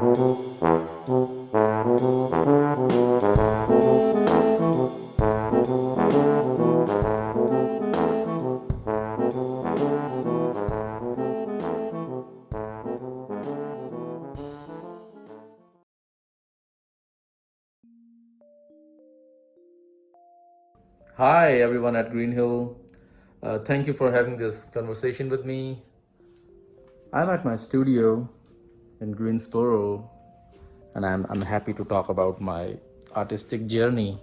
Hi, everyone at Green Hill. Thank you for having this conversation with me. I'm at my studio in Greensboro, and I'm happy to talk about my artistic journey.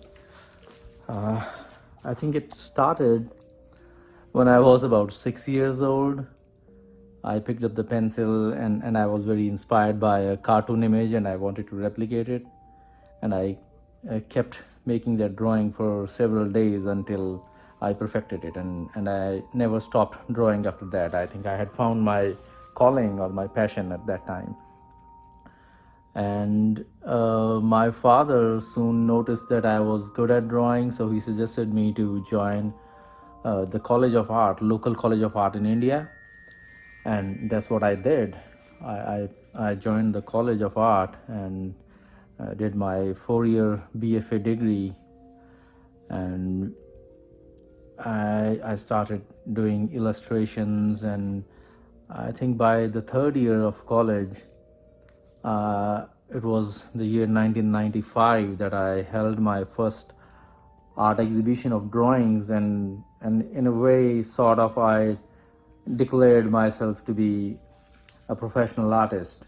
I think it started when I was about 6 years old. I picked up the pencil and I was very inspired by a cartoon image and I wanted to replicate it. And I kept making that drawing for several days until I perfected it. And I never stopped drawing after that. I think I had found my calling or my passion at that time. And my father soon noticed that I was good at drawing, so he suggested me to join the College of Art, local College of Art in India, and that's what I did. I joined the College of Art and did my 4-year BFA degree, and I started doing illustrations. And I think by the third year of college, it was the year 1995 that I held my first art exhibition of drawings, and in a way, sort of, I declared myself to be a professional artist,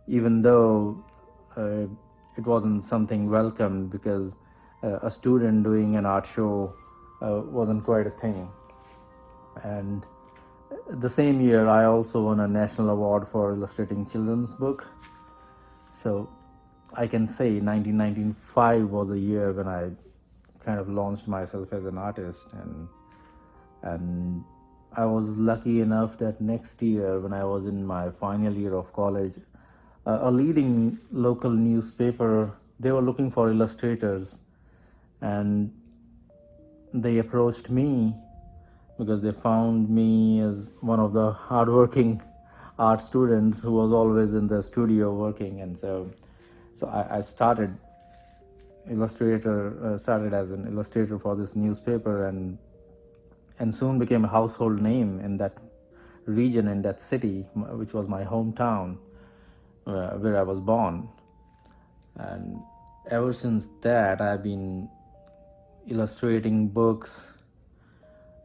even though uh, it wasn't something welcomed because a student doing an art show wasn't quite a thing. And the same year, I also won a national award for illustrating children's book. So I can say 1995 was a year when I kind of launched myself as an artist, and I was lucky enough that next year, when I was in my final year of college, a leading local newspaper, they were looking for illustrators, and they approached me because they found me as one of the hardworking art students who was always in the studio working. And so I started as an illustrator for this newspaper, and soon became a household name in that region, in that city, which was my hometown, where I was born. And ever since that, I've been illustrating books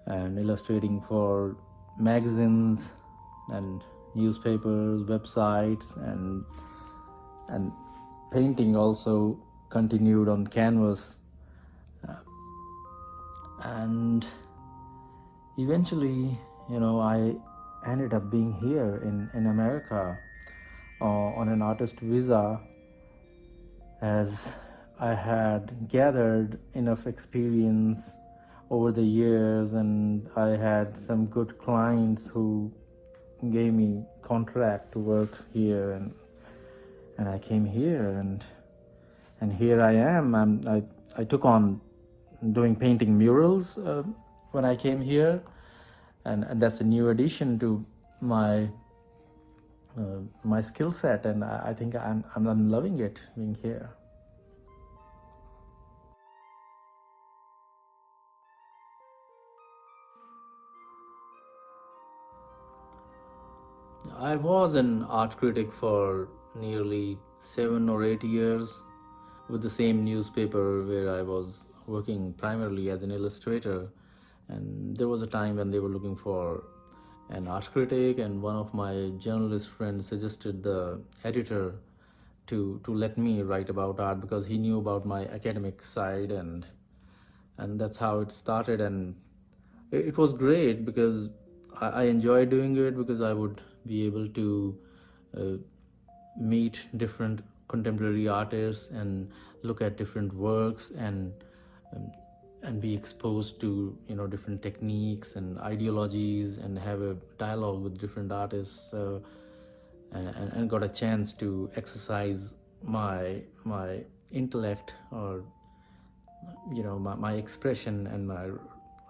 and illustrating for magazines and newspapers, websites, and painting also continued on canvas. And eventually, I ended up being here in America on an artist visa, as I had gathered enough experience over the years, and I had some good clients who gave me contract to work here, and I came here, and here I am. I took on doing painting murals when I came here, and that's a new addition to my my skill set, and I think I'm loving it being here. I was an art critic for nearly 7 or 8 years with the same newspaper where I was working primarily as an illustrator. And there was a time when they were looking for an art critic, and one of my journalist friends suggested the editor to let me write about art because he knew about my academic side, and that's how it started. And it was great because I enjoyed doing it, because I would be able to uh, meet different contemporary artists and look at different works, um, and be exposed to different techniques and ideologies, and have a dialogue with different artists, and got a chance to exercise my intellect, or my expression and my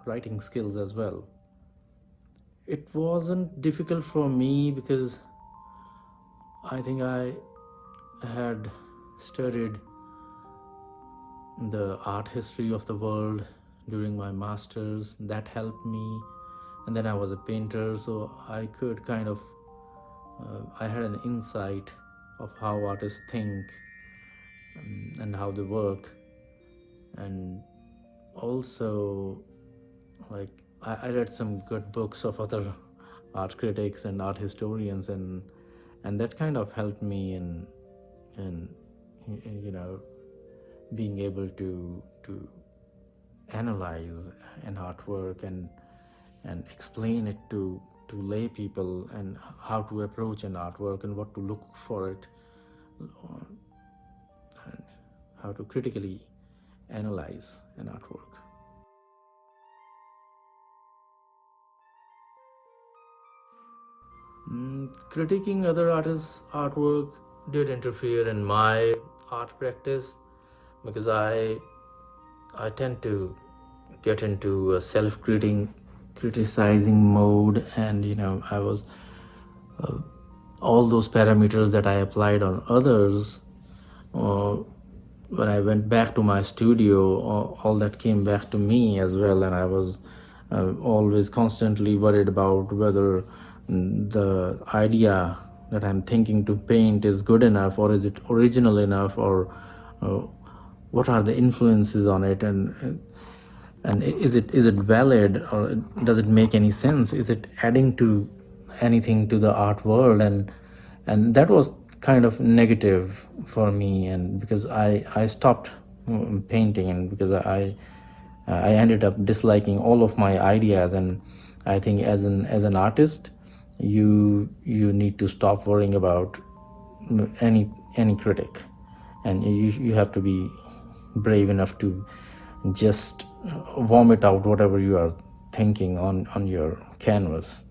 writing skills as well. It wasn't difficult for me because I think had studied the art history of the world during my masters. That helped me. And then I was a painter, so I could kind of I had an insight of how artists think, and how they work. And also, like, I read some good books of other art critics and art historians, and that kind of helped me in you know being able to analyze an artwork and explain it to lay people, and how to approach an artwork and what to look for it, and how to critically analyze an artwork. Critiquing other artists' artwork did interfere in my art practice, because I tend to get into a criticizing mode, and I was all those parameters that I applied on others. Uh, when I went back to my studio, all that came back to me as well, and I was always constantly worried about whether the idea that I'm thinking to paint is good enough, or is it original enough, or uh, what are the influences on it, and is it valid, or does it make any sense, is it adding to anything to the art world, and that was kind of negative for me, and because I stopped painting, and because I ended up disliking all of my ideas. And I think as an artist, you need to stop worrying about any critic, and you have to be brave enough to just vomit out whatever you are thinking on your canvas.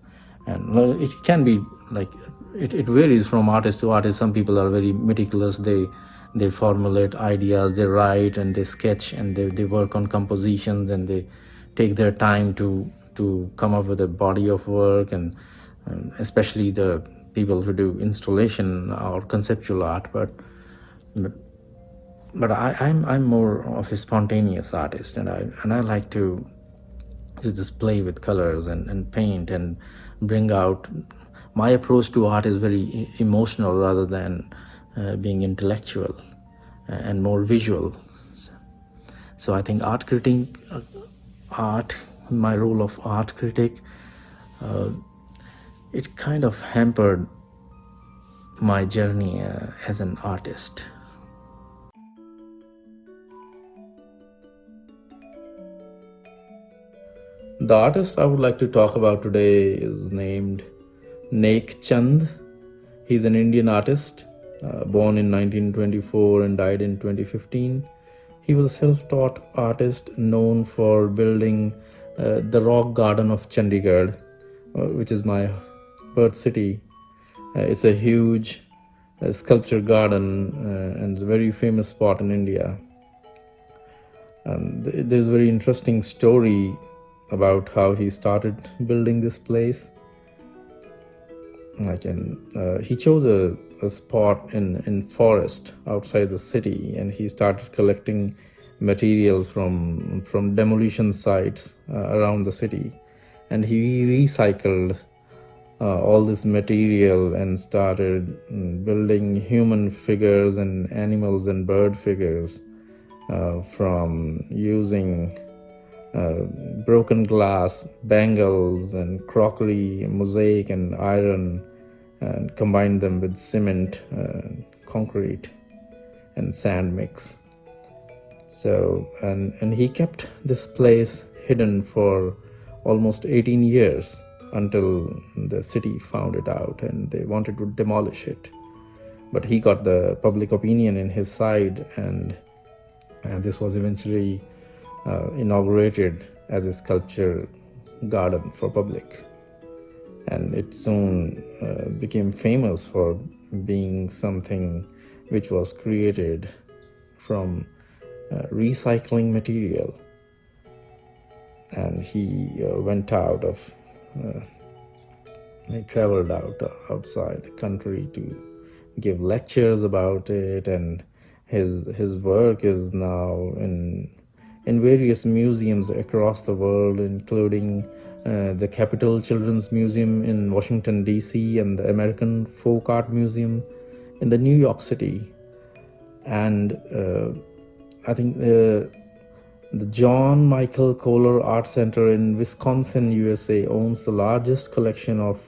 And it can be like, it varies from artist to artist. Some people are very meticulous. They formulate ideas, they write and they sketch, and they work on compositions, and they take their time to come up with a body of work. And especially the people who do installation or conceptual art. But I'm more of a spontaneous artist, and I like to just play with colors and paint and bring out. My approach to art is very emotional, rather than being intellectual, and more visual. So I think art my role of art critic, it kind of hampered my journey as an artist. The artist I would like to talk about today is named Nek Chand. He's an Indian artist, born in 1924 and died in 2015. He was a self-taught artist known for building the Rock Garden of Chandigarh, which is my birth city. It's a huge sculpture garden, and it's a very famous spot in India. There's a very interesting story about how he started building this place. He chose a spot in forest outside the city, and he started collecting materials from demolition sites around the city, and he recycled all this material and started building human figures and animals and bird figures from using broken glass, bangles, and crockery, mosaic, and iron, and combined them with cement, concrete, and sand mix. So, and he kept this place hidden for almost 18 years, until the city found it out and they wanted to demolish it. But he got the public opinion in his side, and this was eventually inaugurated as a sculpture garden for public. And it soon became famous for being something which was created from recycling material. And he went out of he traveled outside the country to give lectures about it, and his work is now in various museums across the world, including the Capitol Children's Museum in Washington, D.C., and the American Folk Art Museum in the New York City. And I think the John Michael Kohler Art Center in Wisconsin, USA owns the largest collection of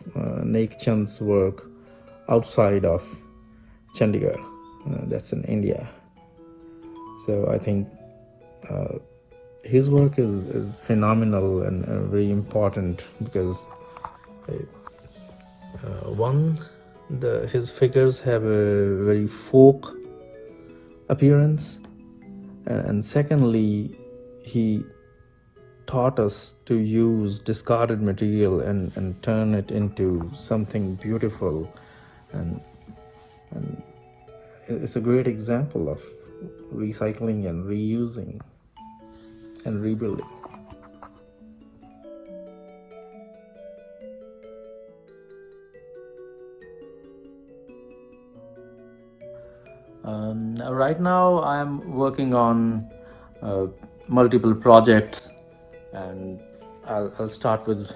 Naik Chand's work outside of Chandigarh. That's in India. So I think his work is phenomenal and very important, because his figures have a very folk appearance, and secondly, he taught us to use discarded material and turn it into something beautiful, and it's a great example of recycling and reusing and rebuilding. Right now I'm working on multiple projects, and I'll start with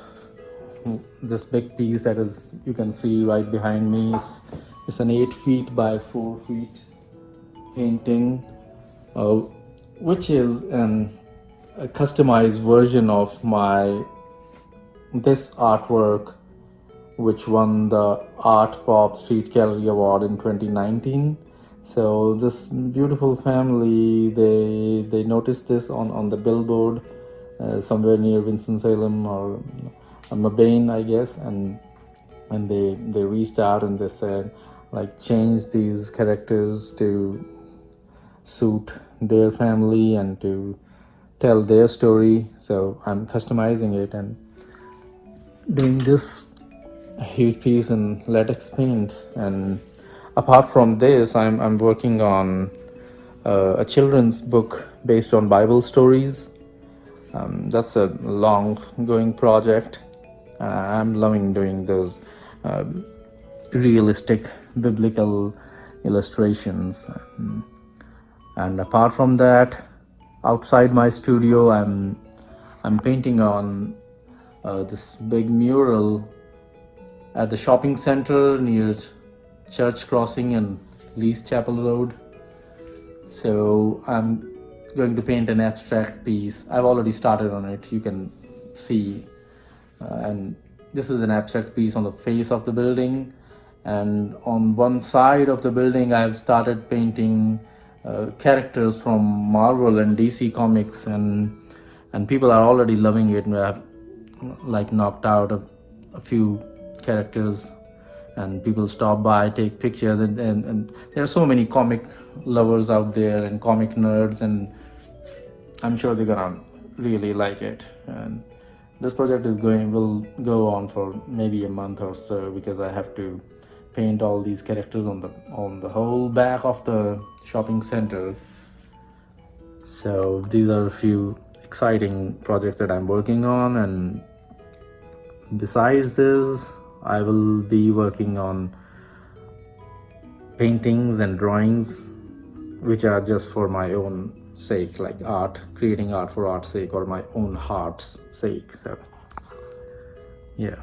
this big piece that is, you can see right behind me. It's an 8 feet by 4 feet painting, which is a customized version of this artwork, which won the Art Pop Street Gallery Award in 2019. So this beautiful family, they noticed this on the billboard somewhere near Winston-Salem or Mabane, I guess, and they reached out and they said, like, change these characters to suit their family and to tell their story. So I'm customizing it and doing this huge piece in latex paint. And apart from this, I'm working on a children's book based on Bible stories. That's a long-going project. I'm loving doing those realistic biblical illustrations. And apart from that, outside my studio, I'm painting on this big mural at the shopping center near Church Crossing and Lee's Chapel Road. So I'm going to paint an abstract piece. I've already started on it, you can see. And this is an abstract piece on the face of the building. And on one side of the building, I've started painting characters from Marvel and DC Comics, and people are already loving it. I've like knocked out a few characters, and people stop by, take pictures, and there are so many comic lovers out there and comic nerds, and I'm sure they're gonna really like it. And this project will go on for maybe a month or so, because I have to paint all these characters on the whole back of the shopping center. So these are a few exciting projects that I'm working on, and besides this, I will be working on paintings and drawings which are just for my own sake, like creating art for art's sake or my own heart's sake. So yeah.